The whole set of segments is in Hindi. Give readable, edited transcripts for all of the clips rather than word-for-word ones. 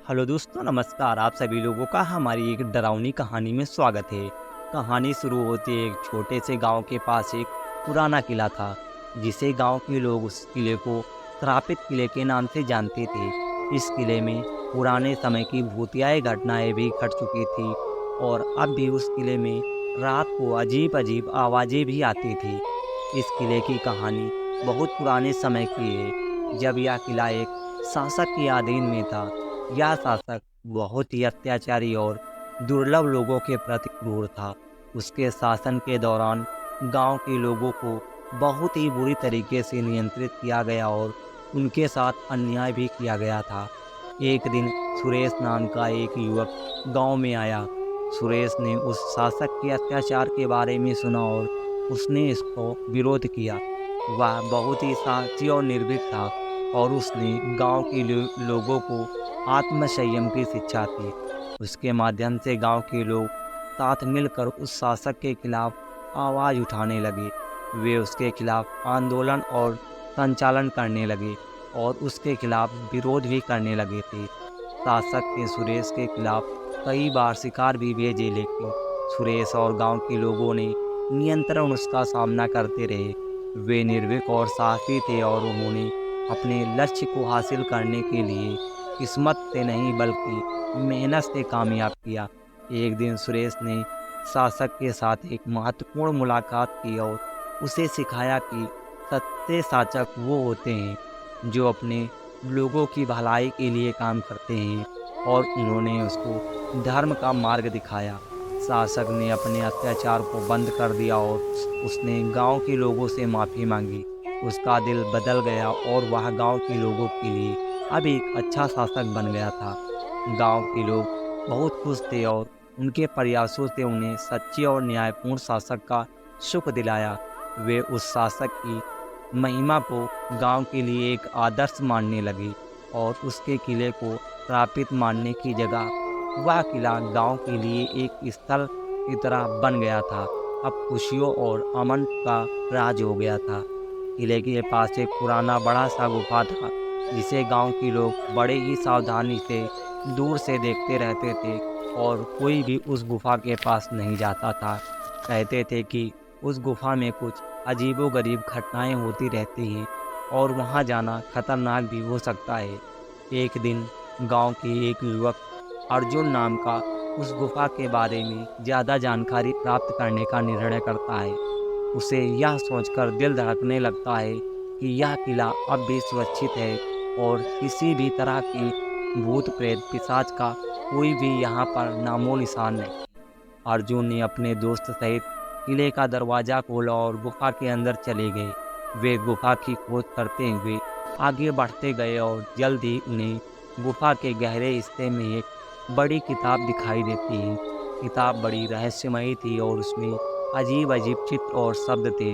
हेलो दोस्तों, नमस्कार। आप सभी लोगों का हमारी एक डरावनी कहानी में स्वागत है। कहानी शुरू होती है एक छोटे से गांव के पास एक पुराना किला था, जिसे गांव के लोग उस किले को श्रापित किले के नाम से जानते थे। इस किले में पुराने समय की भूतियाई घटनाएं भी घट चुकी थी और अब भी उस किले में रात को अजीब अजीब आवाज़ें भी आती थी। इस किले की कहानी बहुत पुराने समय की है, जब यह किला एक शासक के अधीन में था। यह शासक बहुत ही अत्याचारी और दुर्लभ लोगों के प्रति क्रूर था। उसके शासन के दौरान गांव के लोगों को बहुत ही बुरी तरीके से नियंत्रित किया गया और उनके साथ अन्याय भी किया गया था। एक दिन सुरेश नाम का एक युवक गांव में आया। सुरेश ने उस शासक के अत्याचार के बारे में सुना और उसने इसको विरोध किया। वह बहुत ही साहसी और निर्भीक था और उसने गांव के लोगों को आत्मसंयम की शिक्षा थी। उसके माध्यम से गांव के लोग साथ मिलकर उस शासक के खिलाफ आवाज़ उठाने लगे। वे उसके खिलाफ आंदोलन और संचालन करने लगे और उसके खिलाफ विरोध भी करने लगे थे। शासक के सुरेश के खिलाफ कई बार शिकार भी भेजे, लेकिन सुरेश और गांव के लोगों ने नियंत्रण उसका सामना करते रहे। वे निर्भीक और साहसी थे और उन्होंने अपने लक्ष्य को हासिल करने के लिए किस्मत से नहीं बल्कि मेहनत से कामयाब किया। एक दिन सुरेश ने शासक के साथ एक महत्वपूर्ण मुलाकात की और उसे सिखाया कि सच्चे शासक वो होते हैं जो अपने लोगों की भलाई के लिए काम करते हैं, और उन्होंने उसको धर्म का मार्ग दिखाया। शासक ने अपने अत्याचार को बंद कर दिया और उसने गांव के लोगों से माफ़ी मांगी। उसका दिल बदल गया और वह गांव के लोगों के लिए अब एक अच्छा शासक बन गया था। गांव के लोग बहुत खुश थे और उनके प्रयासों से उन्हें सच्चे और न्यायपूर्ण शासक का सुख दिलाया। वे उस शासक की महिमा को गांव के लिए एक आदर्श मानने लगे और उसके किले को श्रापित मानने की जगह वह किला गांव के लिए एक स्थल की तरह बन गया था। अब खुशियों और अमन का राज हो गया था। किले के पास एक पुराना बड़ा सा गुफा था, जिसे गांव के लोग बड़े ही सावधानी से दूर से देखते रहते थे और कोई भी उस गुफा के पास नहीं जाता था। कहते थे कि उस गुफा में कुछ अजीबोगरीब घटनाएं होती रहती हैं और वहां जाना खतरनाक भी हो सकता है। एक दिन गांव के एक युवक अर्जुन नाम का उस गुफा के बारे में ज़्यादा जानकारी प्राप्त करने का निर्णय करता है। उसे यह सोचकर दिल धड़कने लगता है कि यह किला अब भी सुरक्षित है और किसी भी तरह की भूत प्रेत पिशाच का कोई भी यहाँ पर नामो निशान नहीं। अर्जुन ने अपने दोस्त सहित किले का दरवाज़ा खोला और गुफा के अंदर चले गए। वे गुफा की खोज करते हुए आगे बढ़ते गए और जल्द ही उन्हें गुफा के गहरे हिस्से में एक बड़ी किताब दिखाई देती है। किताब बड़ी रहस्यमयी थी और उसमें अजीब अजीब चित्र और शब्द थे,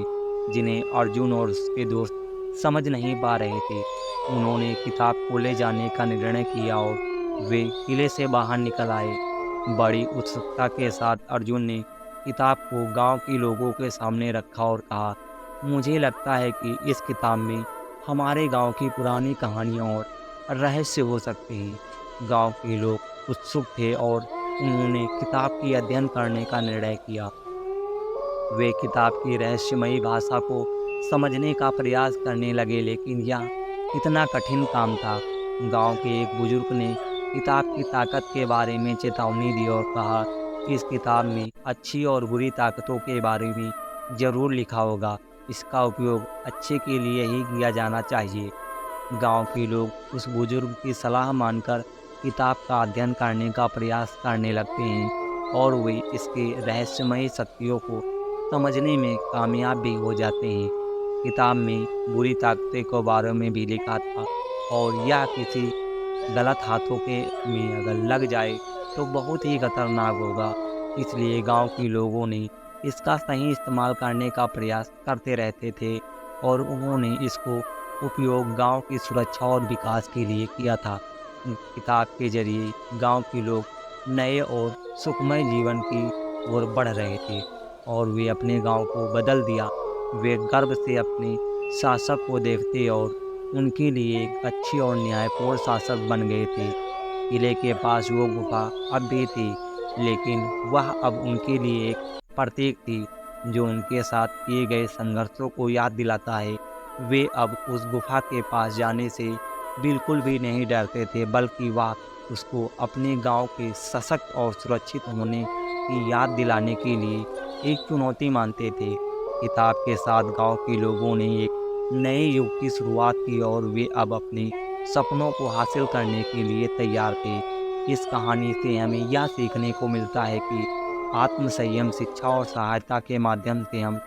जिन्हें अर्जुन और उसके दोस्त समझ नहीं पा रहे थे। उन्होंने किताब को ले जाने का निर्णय किया और वे किले से बाहर निकल आए। बड़ी उत्सुकता के साथ अर्जुन ने किताब को गांव के लोगों के सामने रखा और कहा, मुझे लगता है कि इस किताब में हमारे गांव की पुरानी कहानियां और रहस्य हो सकते हैं। गांव के लोग उत्सुक थे और उन्होंने किताब की अध्ययन करने का निर्णय किया। वे किताब की रहस्यमयी भाषा को समझने का प्रयास करने लगे, लेकिन यह इतना कठिन काम था। गांव के एक बुजुर्ग ने किताब की ताकत के बारे में चेतावनी दी और कहा कि इस किताब में अच्छी और बुरी ताकतों के बारे में ज़रूर लिखा होगा। इसका उपयोग अच्छे के लिए ही किया जाना चाहिए। गांव के लोग उस बुजुर्ग की सलाह मानकर किताब का अध्ययन करने का प्रयास करने लगते हैं और वे इसके रहस्यमयी शक्तियों को समझने में कामयाब भी हो जाते हैं। किताब में बुरी ताकतों के बारे में भी लिखा था और यह किसी गलत हाथों के में अगर लग जाए तो बहुत ही खतरनाक होगा। इसलिए गांव के लोगों ने इसका सही इस्तेमाल करने का प्रयास करते रहते थे और उन्होंने इसको उपयोग गांव की सुरक्षा और विकास के लिए किया था। किताब के जरिए गांव के लोग नए और सुखमय जीवन की ओर बढ़ रहे थे और वे अपने गांव को बदल दिया। वे गर्व से अपने शासक को देखते और उनके लिए एक अच्छे और न्यायपूर्ण शासक बन गए थे। किले के पास वो गुफा अब भी थी, लेकिन वह अब उनके लिए एक प्रतीक थी जो उनके साथ किए गए संघर्षों को याद दिलाता है। वे अब उस गुफा के पास जाने से बिल्कुल भी नहीं डरते थे, बल्कि वह उसको अपने गांव के सशक्त और सुरक्षित होने की याद दिलाने के लिए एक चुनौती मानते थे। किताब के साथ गांव के लोगों ने एक नए युग की शुरुआत की और वे अब अपने सपनों को हासिल करने के लिए तैयार थे। इस कहानी से हमें यह सीखने को मिलता है कि आत्मसंयम, शिक्षा और सहायता के माध्यम से हम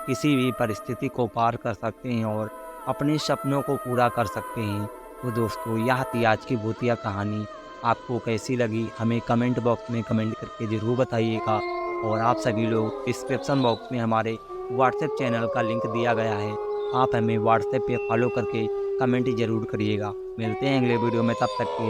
किसी भी परिस्थिति को पार कर सकते हैं और अपने सपनों को पूरा कर सकते हैं। तो दोस्तों, यह थी आज की भूतिया कहानी। आपको कैसी लगी हमें कमेंट बॉक्स में कमेंट करके ज़रूर बताइएगा। और आप सभी लोग डिस्क्रिप्शन बॉक्स में हमारे व्हाट्सएप चैनल का लिंक दिया गया है, आप हमें व्हाट्सएप पे फॉलो करके कमेंट ज़रूर करिएगा। मिलते हैं अगले वीडियो में, तब तक के